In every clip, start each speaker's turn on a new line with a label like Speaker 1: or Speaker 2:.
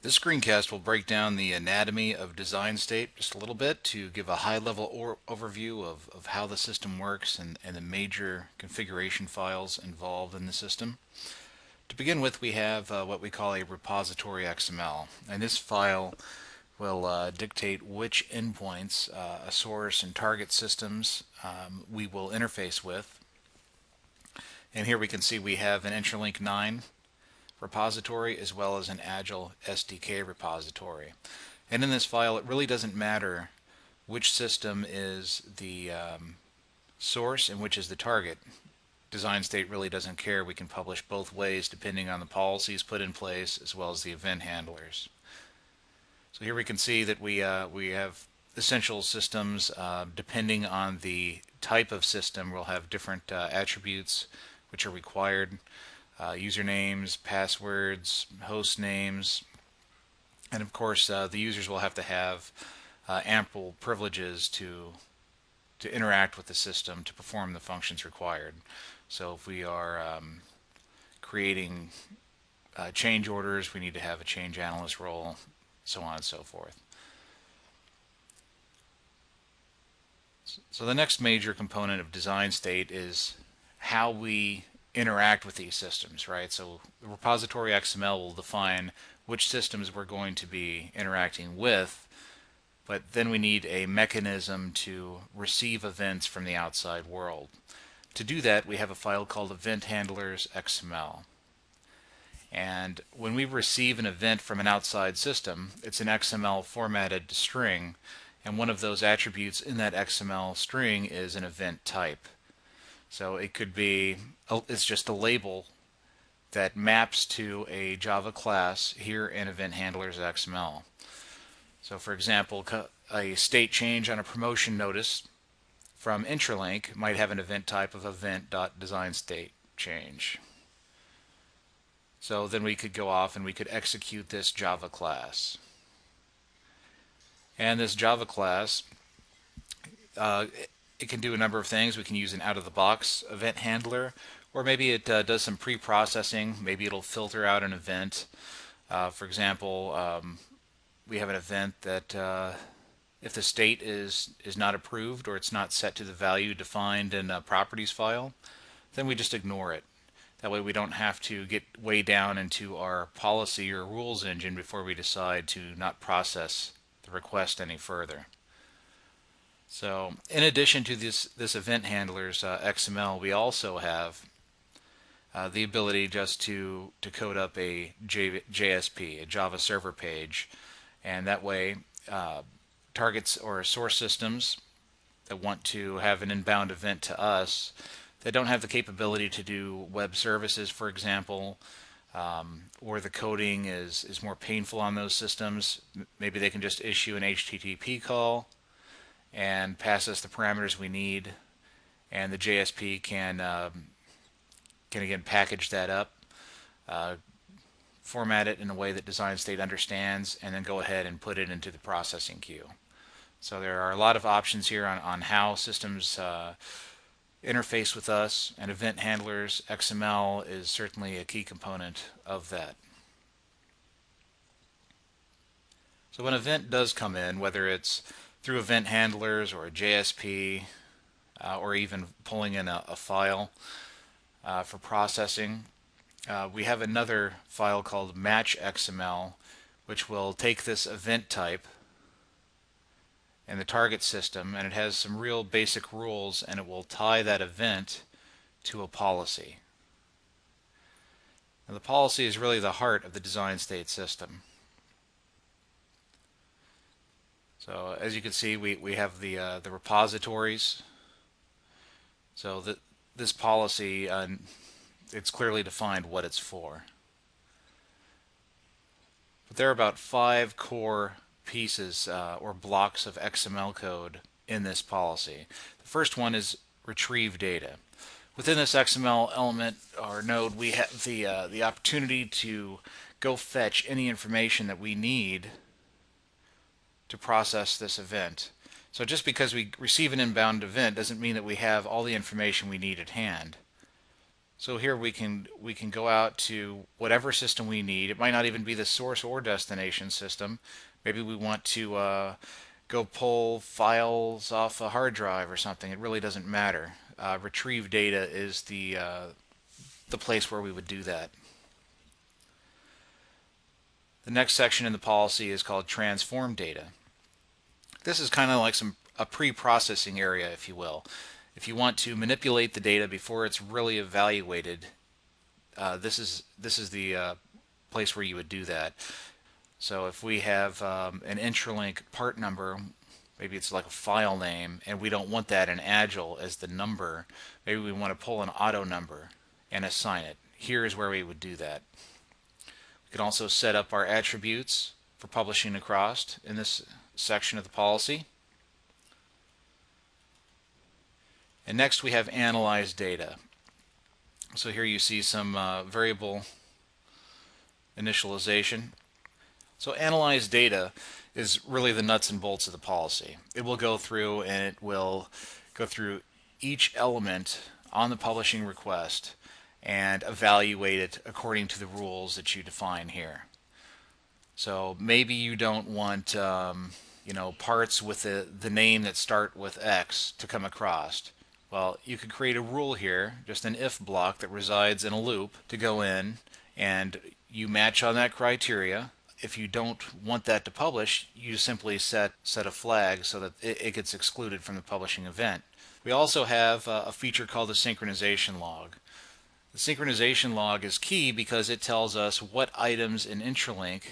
Speaker 1: This screencast will break down the anatomy of DesignState just a little bit to give a high-level overview of how the system works and the major configuration files involved in the system. To begin with, we have what we call a repository XML, and this file will dictate which endpoints, a source and target systems we will interface with. And here we can see we have an Interlink 9 repository as well as an Agile SDK repository. And in this file, it really doesn't matter which system is the source and which is the target. DesignState really doesn't care. We can publish both ways depending on the policies put in place as well as the event handlers. So here we can see that we have essential systems. Depending on the type of system, we'll have different attributes which are required. Usernames, passwords, host names, and of course the users will have to have ample privileges to interact with the system to perform the functions required. So if we are creating change orders, we need to have a change analyst role, so on and so forth. So the next major component of DesignState is how we interact with these systems, right? So the repository XML will define which systems we're going to be interacting with, but then we need a mechanism to receive events from the outside world. To do that, we have a file called event handlers XML. And when we receive an event from an outside system, it's an XML formatted string, and one of those attributes in that XML string is an event type. So it could be, it's just a label that maps to a Java class here in Event Handlers XML. So for example, a state change on a promotion notice from Intralink might have an event type of event.DesignState change. So then we could go off and we could execute this Java class. And this Java class, it can do a number of things. We can use an out-of-the-box event handler, or maybe it does some pre-processing. Maybe it'll filter out an event. For example, we have an event that if the state is not approved or it's not set to the value defined in a properties file, then we just ignore it. That way we don't have to get way down into our policy or rules engine before we decide to not process the request any further. So in addition to this event handlers XML, we also have the ability just to code up a JSP, a Java server page, and that way targets or source systems that want to have an inbound event to us that don't have the capability to do web services, for example, or the coding is more painful on those systems. Maybe they can just issue an HTTP call and pass us the parameters we need, and the JSP can again package that up, format it in a way that DesignState understands, and then go ahead and put it into the processing queue. So there are a lot of options here on how systems interface with us, and event handlers XML is certainly a key component of that. So when an event does come in, whether it's through event handlers or a JSP or even pulling in a file for processing, we have another file called match XML, which will take this event type in the target system, and it has some real basic rules, and it will tie that event to a policy. And the policy is really the heart of the DesignState system. So as you can see, we have the repositories. So this policy, it's clearly defined what it's for. But there are about 5 core pieces or blocks of XML code in this policy. The first one is retrieve data. Within this XML element or node, we have the opportunity to go fetch any information that we need to process this event. So just because we receive an inbound event doesn't mean that we have all the information we need at hand. So here we can go out to whatever system we need. It might not even be the source or destination system. Maybe we want to go pull files off a hard drive or something. It really doesn't matter. Retrieve data is the place where we would do that. The next section in the policy is called transform data. This is kind of like a pre-processing area, if you will. If you want to manipulate the data before it's really evaluated, this is the place where you would do that. So if we have an Intralink part number, maybe it's like a file name, and we don't want that in Agile as the number, maybe we want to pull an auto number and assign it. Here is where we would do that. We can also set up our attributes for publishing across in this section of the policy. And next we have analyze data. So here you see some variable initialization. So analyze data is really the nuts and bolts of the policy. It will go through and it will go through each element on the publishing request and evaluate it according to the rules that you define here. So maybe you don't want parts with the name that start with X to come across. Well, you could create a rule here, just an if block that resides in a loop to go in, and you match on that criteria. If you don't want that to publish, you simply set a flag so that it gets excluded from the publishing event. We also have a feature called the synchronization log. The synchronization log is key because it tells us what items in Intralink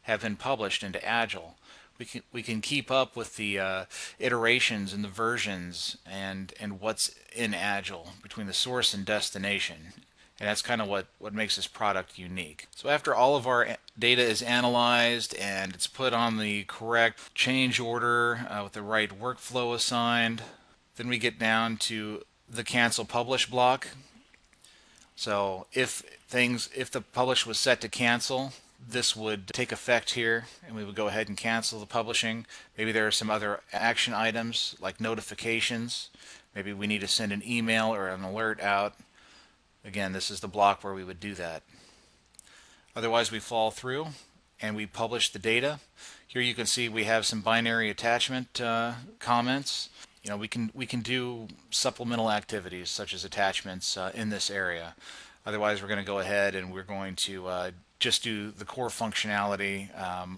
Speaker 1: have been published into Agile. We can keep up with the iterations and the versions and what's in Agile between the source and destination. And that's kind of what makes this product unique. So after all of our data is analyzed and it's put on the correct change order with the right workflow assigned, then we get down to the cancel publish block. So if the publish was set to cancel, this would take effect here and we would go ahead and cancel the publishing. Maybe there are some other action items like notifications. Maybe we need to send an email or an alert out. Again, this is the block where we would do that. Otherwise, we fall through and we publish the data. Here you can see we have some binary attachment comments. We can do supplemental activities such as attachments in this area. Otherwise, we're going to go ahead and we're going to just do the core functionality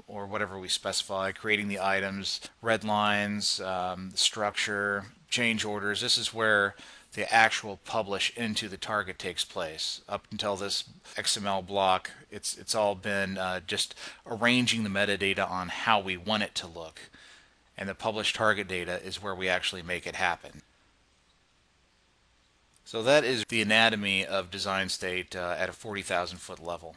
Speaker 1: or whatever we specify, creating the items, red lines, the structure, change orders. This is where the actual publish into the target takes place. Up until this XML block, it's all been just arranging the metadata on how we want it to look. And the publish target data is where we actually make it happen. So that is the anatomy of DesignState at a 40,000 foot level.